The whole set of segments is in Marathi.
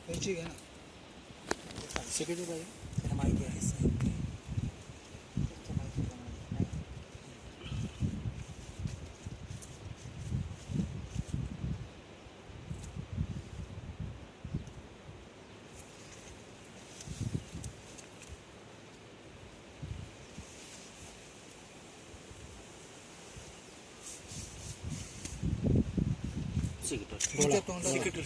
कैची घ्या ना. सेक्रेटरी पाहिजे. त्याला माहिती आहे. सेक्रेटरी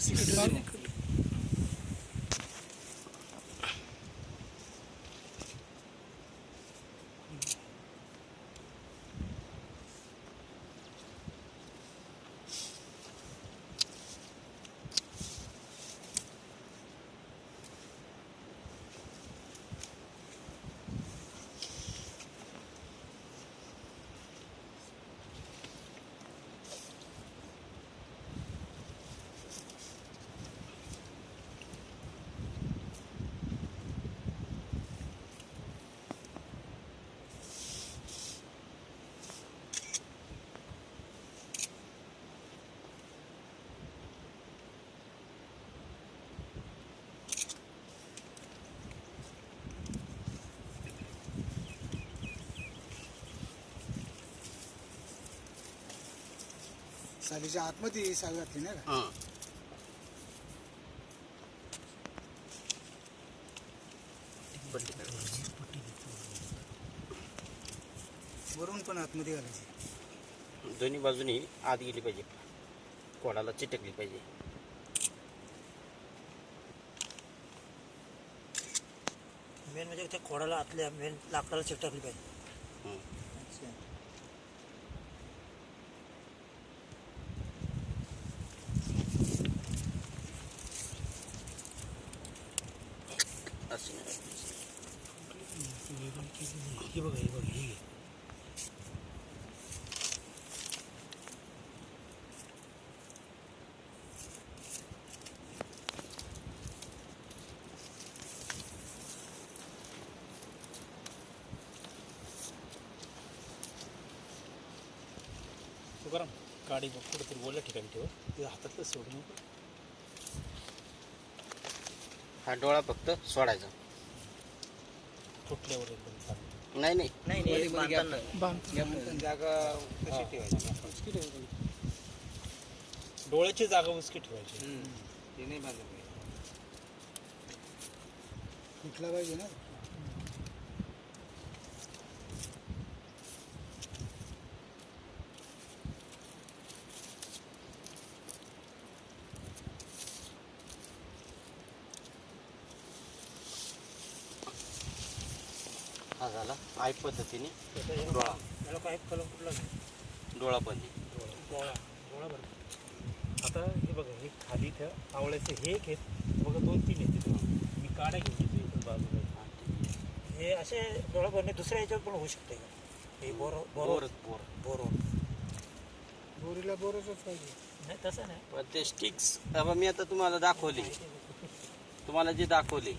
सालीच्या आतमध्ये साल घातली नाही का. वरून पण आतमध्ये घालायची. दोन्ही बाजूनी आत गेली पाहिजे, कोडाला चिटकली पाहिजे. मेन म्हणजे त्या खोडाला आतल्या मेन लाकडाला चिकटली पाहिजे. हे बघा हे बघा हे तुकाराम गाडी कुठेतरी बोलल्या ठिकाणी ठेव. ते हातातलं सोडून हा डोळा फक्त सोडायचा. फुटल्यावर एकदम चांगलं. नाही नाही जागा कशी ठेवायची. डोळ्याची जागा उचकी ठेवायची. ते नाही बांधलं पाहिजे. फुटला पाहिजे ना. हा झाला आई पद्धतीने डोळा याला काय कलम कुठला नाही. डोळा बंदी. डोळा डोळा बरं. आता हे बघा हे खाली इथं आवळ्याचं हे एक आहेत बघा 2-3 आहेत. मी काड्या घेऊन येतो इथून बाजूला. हे असे डोळा भरणे दुसऱ्या ह्याच्यावर पण होऊ शकते का. हे बोर बोरीला बोरच पाहिजे. नाही तसं नाही. पण ते स्टिक्स मी आता तुम्हाला दाखवली, तुम्हाला जे दाखवले